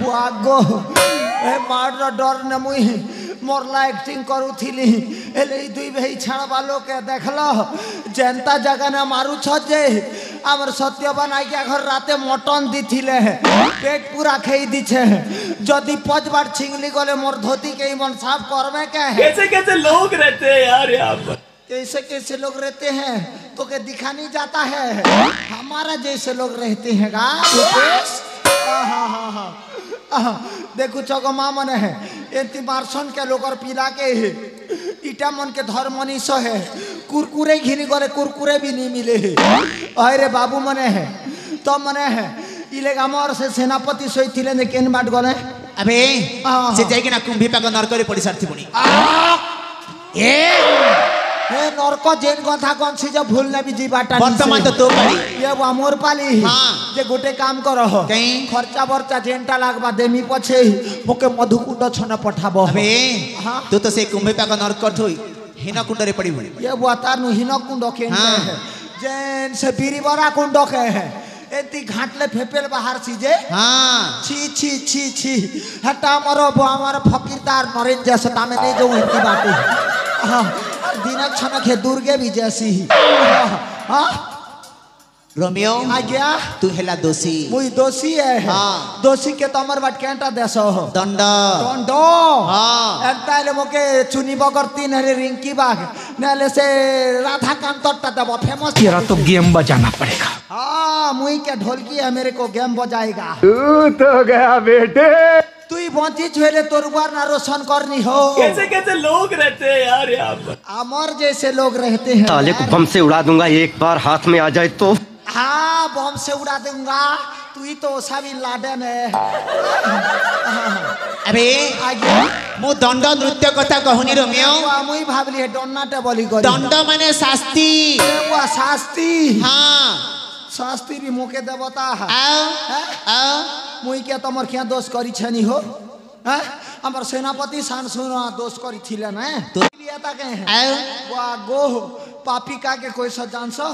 बुआगो ए मार डर न मुई मोरला एक्टिंग करूथिली एले दुई भाई छाड़वा लोग के देखल जनता जगह न मारू छजे आमर सत्यवान आज्ञा घर राते मटन दिथिले पेट पूरा खेई दिछे जदि पज बार छिंगली गले मोर धोती के मन साफ करवे के है। कैसे कैसे लोग रहते हैं यार यहाँ पर, कैसे कैसे लोग रहते हैं तो के दिखा नहीं जाता है हमारा जैसे लोग रहते हैं गा। देखो चौको माँ मन है एती मार्सन के लोग पीला के ईटा मन के धर मनीष है कुरकुरे घिनी गले कुरकुरे भी नहीं मिले है। अरे बाबू मने है तो मने है इले गामर से सेनापति सोई थिले ने केन बाट गले अबे से जाई के ना कुंभी पाक नरकरे पड़ी सारथी बुनी हे नरक जेन कथा कौन सी जब भूल न भी जी बाटा वर्तमान तो तो पाली ये मोर पाली हाँ। जे गोटे काम करो कहीं खर्चा बर्चा जेनटा लागबा देमी पछे मोके मधुकुंड छन पठाबो। अबे हाँ। तू तो से कुंभी पाक नरकट होई हिना कुंड रे पड़ी बुनी ये बुआता नु हिना कुंड के हाँ। है जेन से बीरी बरा कुंड के है एती घाटले फेपेल बाहर सीजे हां छी छी छी छी हटा मरो हमारा फकीरदार नरेंद्र जैसे तामे नहीं जो हिंदी बाटे हां दिनक छनक है दुर्गे भी जैसी हां रोमियो आ गया तू हेला दोषी मुई दोषी है हाँ। दोषी के तो अमर बाट केंटा देसो दंड दंडो हाँ। एंताले मोके चुनी बगर तीन हरे रिंकी बाग नेले से राधा कांत टट्टा दबो फेमस तेरा तो गेम बजाना पड़ेगा। हाँ मुई के ढोलकी है मेरे को गेम बजाएगा तू तो गया बेटे तू ही बंची छुएले तोर बार ना रोशन करनी हो। कैसे कैसे लोग रहते हैं यार यहाँ पर, अमर जैसे लोग रहते हैं साले को बम से उड़ा दूंगा एक बार हाथ में आ जाए तो। हाँ बम से उड़ा दूंगा तू ही तो सभी लाडन है। अबे आगे मु दंड नृत्य कथा कहूनी रोमियो मुई भाबली है डन्नाटे बोली करी दंड माने शास्ति वो शास्ती हां शास्ती भी मुके देवता है आओ मुई के तमर क्या दोष करी छनी हो हैं हमर सेनापति सान सुना दोष करी थिले ना तो लिया ता के आओ वा गो पापी का के कोई सजान सो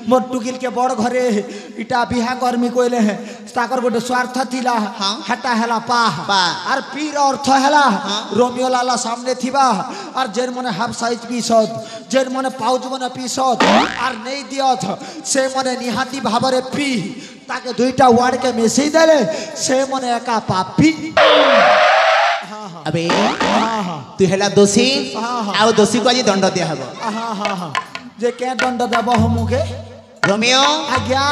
मोर टुकिल के बड़ घरे इटा बिहा कर्मी कोइले है ताकर गोटे स्वार्थ थिला हाँ। हटा हला पा और पीर अर्थ हला रोमियो लाला सामने थिबा और जेर मने हाफ साइज पीसद जेर मने पाउच मने पीसद और नहीं दियत से मने निहाती भाबरे पी ताके दुईटा वार्ड के मेसेज देले से मने एका पापी। अबे तू हेला दोषी आओ दोषी को आज दंड दिया हबो हाँ जे के दंड देबो हमके रोमियो आज्ञा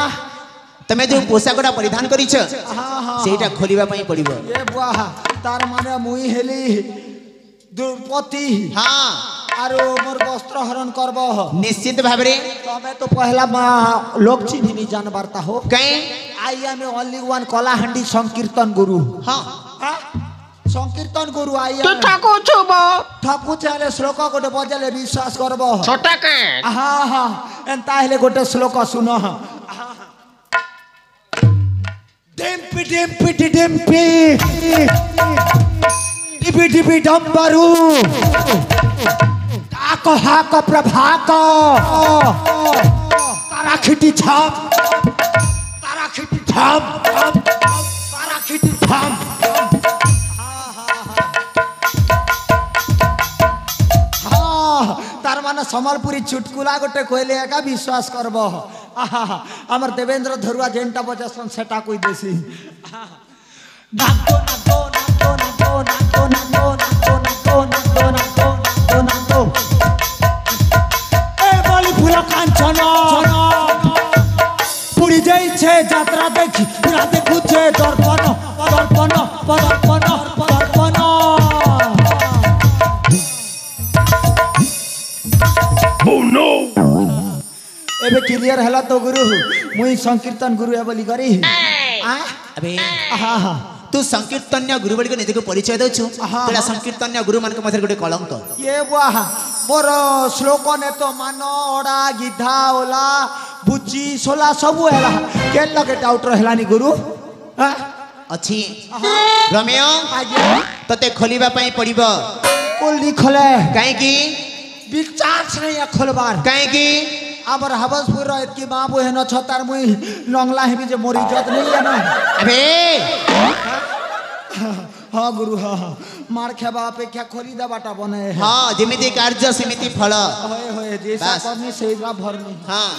तमे जो पोशाकटा परिधान करिछ सेटा खोलिबा पई पड़िबो ये बुआ तार माने मुई हेली द्रौपदी हां आरो मोर वस्त्र हरण करबो निश्चित भाबरे तमे तो पहला लोक चिन्ह नहीं जान बारता हो कहीं I am only one Kalahandi संकीर्तन गुरु हां संकीर्तन गुरु आई तू ठाको छबो ठाकु चाले श्लोक गोटे बजले विश्वास करबो छोटा के हां हां एंता हेले गोटे श्लोक सुनो डेम्पी डेम्पी डेम्पी डिबी डिबी डम्बरू काको हाको प्रभाको ताराखिटी छाप ताराखिटी छाप ताराखिटी छाप तार माने सम्बलपुरी चुटकुला गोटे कहले एका विश्वास करबो हमर देवेंद्र धरुआ जेंटा बजसन सेटा कोई देसी नाको नाको नाको नाको नाको नाको नाको नाको नाको नाको ए बलि फूल कांचन पुरी जाई छे यात्रा देखि पूरा देखु छे दर्पण दर्पण दर्पण दर्पण Oh no! एबे क्लियर हला तो गुरु मुई संकीर्तन गुरु है बोली करी अबे हाँ तू संकीर्तन्य गुरु बड़ी को निजे को परिचय दउछु तोला संकीर्तन्य गुरु मान के मथे गोटे कलंक ये वाह मोर श्लोक ने तो मानो ओडा गिधा ओला बुची सोला सब हैला केन लगे डाउट रहलानी गुरु अछि रमेयो तते खोलिबा पई पड़िबो कोल लिखले काहे की विचार नहीं खोलबार काहे की आबर हवसपुर रहत की मां बहन छतार मुई नंगला हेबी जे मोर इज्जत नहीं है ना अबे हाँ गुरु हाँ मार खेबा अपेक्षा खोली देवाटा बने हाँ जेमिति कार्य सेमिति फल होए होए जैसा बस। करनी सेवा भरनी हाँ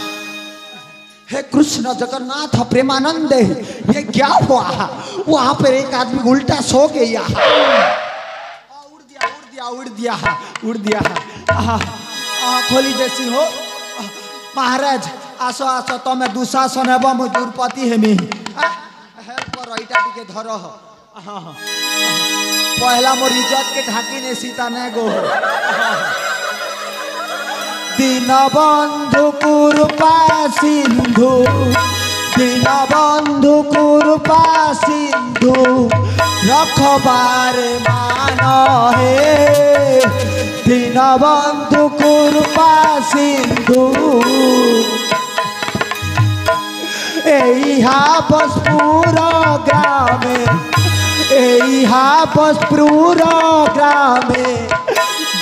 हे कृष्ण जगन्नाथ प्रेमानंद ये क्या हुआ वहां पर एक आदमी उल्टा सो गया उड़ दिया खोली देसी हो महाराज आसो आसो तमें दुशासन हेब मु दुर्पति हेमी पर इटा टिके धर पहला मोर इज्जत के ढाकी ने सीता ने गो दीनबंधु कृपा सिंधु दीनबंधु कृपा सिंधु रखबार मान हे दीनबंधु कृपा सिंधु एहा बसपुर ग्रामे एहा बसपुर ग्रामे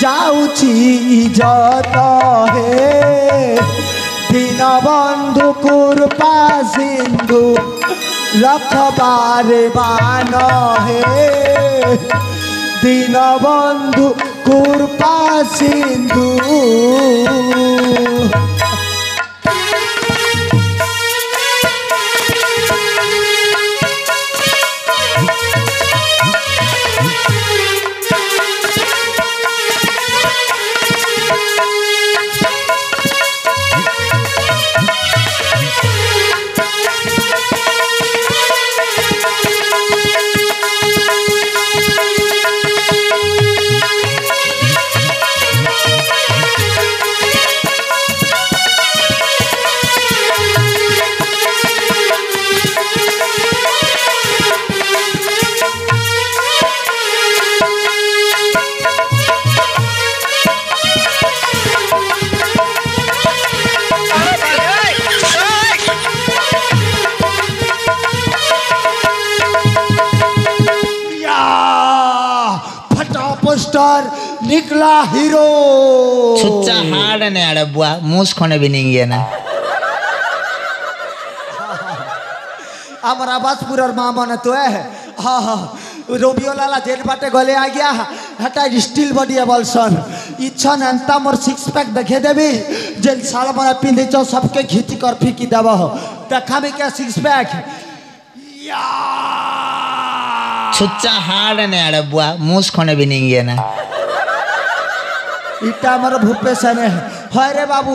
जाऊची इज्जत हे दीनबंधु कृपा सिंधु रखबार मान हे दीनबंधु कृपा सिंधु निकला हीरो छुच्चा हाड़ ने अड़े बुआ मूस खोने भी नहीं गया ना हमारा बासपुर और मामा ने तो है हाँ हाँ रोबियो लाला जेल बाटे गले आ गया हटा स्टील बॉडी है बॉल्सन इच्छा नंता मोर सिक्स पैक देखे देवी जेल साल मरा पिंधे चो सबके खींच कर फीकी दबा हो देखा भी क्या सिक्स पैक छुच्चा हाड़ ने अड़े बुआ मूस खोने भी नहीं गया ना इटा हमर भूपेश ने हाय रे बाबू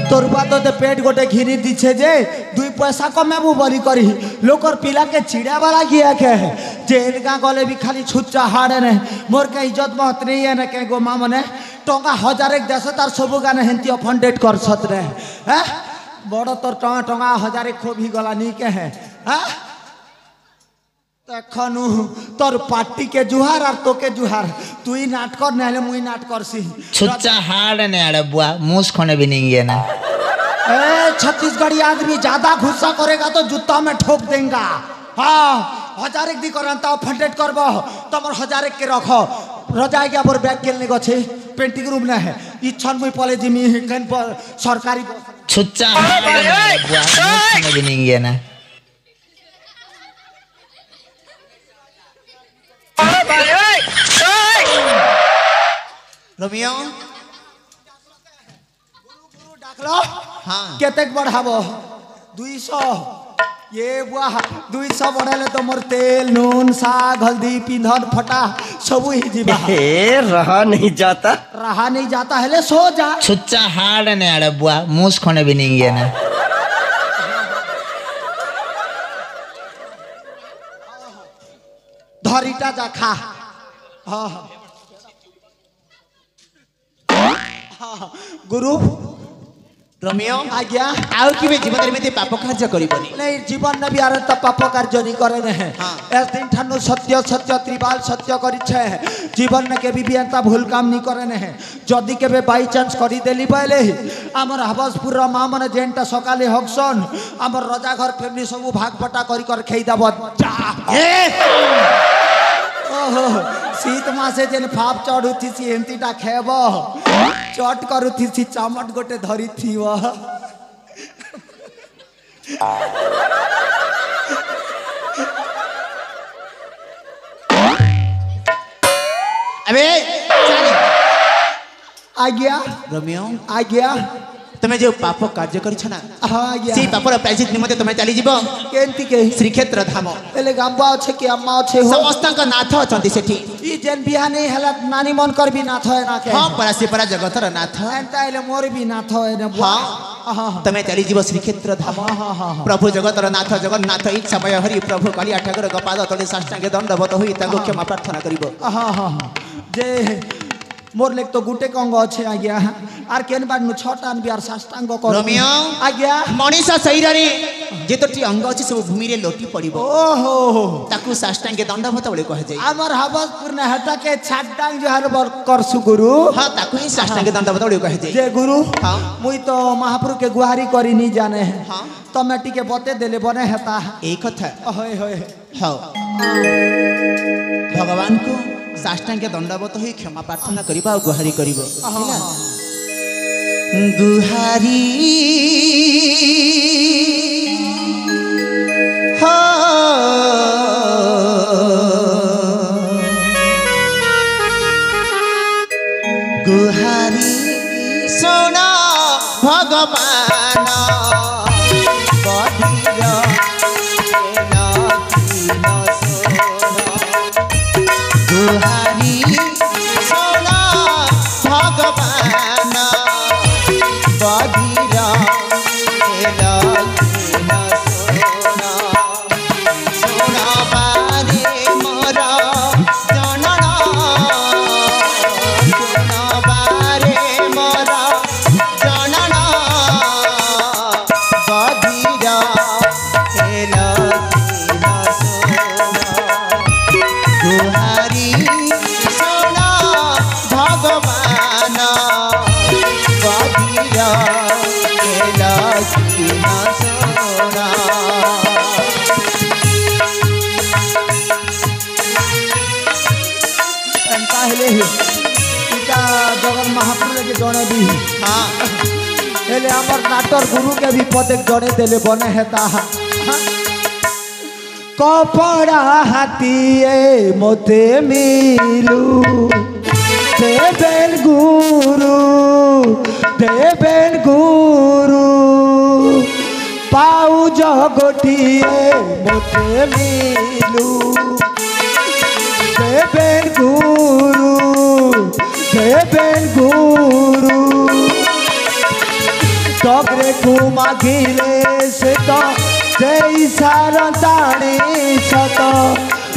तोर बात तो पेट गोटे घिरी दीछे जे दुई पैसा कमेबू बरी करी लोकर पिला के चिड़ा वाला किया के जेल का गले भी खाली छुच्चा हाड़े ने मोर के इज्जत महत नहीं है ने के गो मां मने टंका 1000 एक देश तार सबु गाने हेंती अफंडेट कर सत रे हैं बड़ तोर टंका 1000 खोभी गला नी के है हैं तखनु तोर पार्टी के जुहार और तो के जुहार तू ही नाटक नहले मुई नाटक सी छुच्चा हाड़ ने अड़े बुआ मूस खोने भी नहीं गया ना ए छत्तीसगढ़ी आदमी ज्यादा गुस्सा करेगा तो जूता में ठोक देगा हाँ 1000 एक दी करंता फंडेट करबो तमर 1000 एक के रखो रजाई के पर बैग खेलने को छे पेंटिंग रूम ना है इच्छन मुई पले जिमी कन पर सरकारी छुच्चा हाड़ ने अड़े बुआ मूस खोने भी नहीं गया ना रोमियो डाकलो हाँ केतेक बढ़ाबो 200 ये बुआ 200 बढ़ेले तो मोर तेल नून साग हल्दी पिंधन फटा सब ही जीवा रहा नहीं जाता है सो जा छुच्चा हाड़ ने अड़े बुआ मूस खोने भी नहीं गया ना धरिटा जा खा हाँ गुरु रोमियो आज्ञा आउ कि जीवन में पाप कार्य करिबनी नहीं जीवन में भी आरे तो पाप कार्य नहीं करे ने हाँ। एस दिन ठानु सत्य सत्य त्रिबाल सत्य करी छे जीवन में के भी एंता भूल काम नहीं करे ने जदी के बाई चांस करी देली पहले हमर हबसपुर मां माने जेंटा सकाले हक्सन हमर रजा घर फैमिली सब भाग बटा करी कर खेई दब ओहो शीत मासे जेन फाप चढ़ू थी एमतीटा खेब चट करू थी चामट गोटे धरी थी अबे चल आ गया रोमियो आ गया तमे जो पाप कार्य करिछ ना हाँ आ गया से पापर प्रायश्चित निमते तमे चली जीव केंती के श्रीक्षेत्र धाम एले गंबा अच्छे कि अम्मा अच्छे हो समस्त नाथ अछंती सेठी ई जेन बिहाने हला नानी मन कर भी नाथ है ना के हां परासी परा जगतर नाथ एंता एले मोर भी नाथ है ने बुआ हां तमे चली जीव श्रीक्षेत्र धाम प्रभु जगतर नाथ जगन्नाथ ई समय हरि प्रभु कालिया ठाकुर गपाद तले साष्टांगे दंडवत होई ताको क्षमा प्रार्थना करिवो हाँ हाँ जे मोर लेक तो गुटे कंग अच्छे आ गया आर केन बार नु छटा न बिहार साष्टांग कर रोमियो आ गया मनीषा शरीर रे जेतोटी अंग अछि सब भूमि रे लोटी पड़िबो ओहो ताकू साष्टांगे दंडवत बोले कह जाय आमर हवसपुर ने हटा के छाटांग जो हर बर करसु गुरु हां ताकू ही साष्टांगे दंडवत बोले कह जाय जे गुरु हां मुई तो महाप्रभु के गुहारी करी नहीं जाने है हां तमे टिके बते देले बने हेता ए कथा होय होय हां भगवान को साष्टांग दंडवत होई क्षमा प्रार्थना करिबा और गुहारी करिबो गुहारी हो गुहारी सुना भगवान गुहारी सोना भगवान बधिर सोना बारे मोर जनन सोना बारे मोर जनन बधिर गुहारी सोना भगवान बधिर सोना एंता हेले इटा जगन महाप्रभु के जणे भी हाँ हेले हमर नाटर गुरु के भी पद जणे देले बने हेता कपड़ा हाथीए मोते मिलू देवेन गुरु पाऊ जगटिए मोते मिलू देवेन गुरु टगरे को मागिले से तो जय सारताणी सत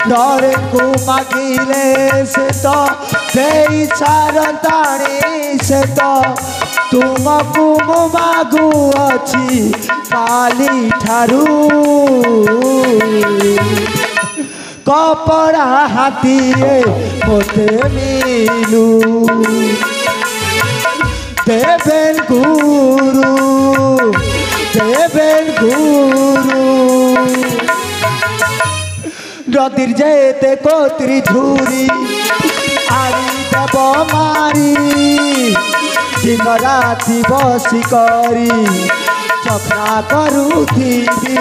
डरे को मागिले से तो जय सारताणी से तो तुमको मु मागु अछि काली ठारू कपड़ा हाथीए मोते मिलू देवेन गुरु नदीर जेते कोत्री झूरी आरी देव मारी दिन राति बसी करी चखना करुथिबी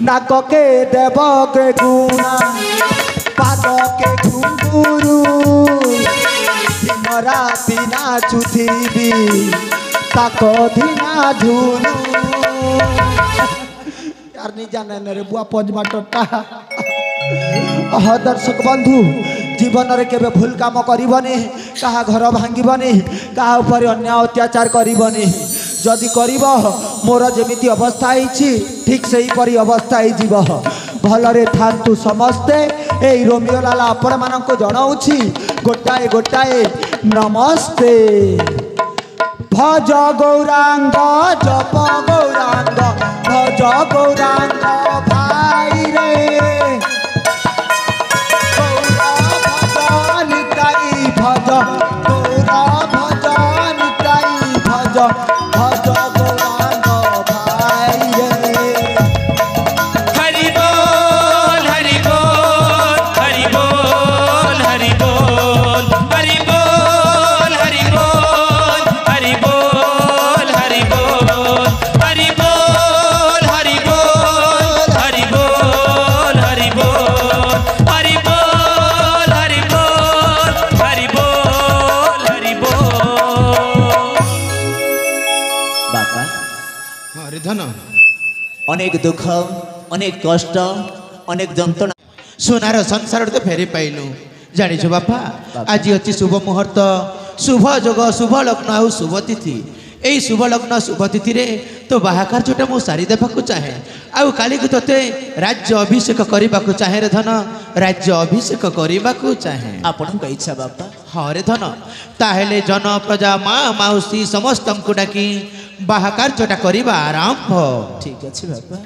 नाक के देव के गुणा पाद के घुंगुरु दिन राति नाचुथिबी ताक दिना झुलू यार नहीं जाने न रे बुआ पंजमा टोटा दर्शक बंधु जीवन रे केबे भूल काम करिबनी कहा घर भांगिबनी कहा ऊपर अन्याय अत्याचार करिबनी जदि करिब मोर जेमिति अवस्था होइछि ठीक सही परी अवस्था होई जीव भलरे थांतु समस्ते ए रोमियो लाला आपण मानको जणाउछि गोटाए गोटाए नमस्ते भज गौरांग जप गौरांग भज गौरांग भाई रे गौरा भजन ताई भज गौरा भजन ताई भज भज गौरांग भाई रे हरि बोल हरि बोल हरि बोल हरि बोल हरि बोल हरि बोल हरि बोल हरि बोल हरि बोल हरि बोल हरि अनेक दुख अनेक कष्ट अनेक जंत्रणा सोनार संसार तो फेरी पाइलु जानी बापा आज अच्छी शुभ मुहूर्त शुभ जोग शुभ लग्न आउ शुभ तिथि यही शुभ लग्न शुभ तिथि रे तो बाहाकार्यटा मु सारी देवाक चाहे आउ काली को तोते राज्य अभिषेक करने को चाहे रे धन राज्य अभिषेक करने को चाहे आपण इच्छा बापा हाँ रे धन ताहेले जन प्रजा माँ माउसी समस्त को डाकी बाहाकार्यटा करवा आरंभ ठीक अच्छे बापा।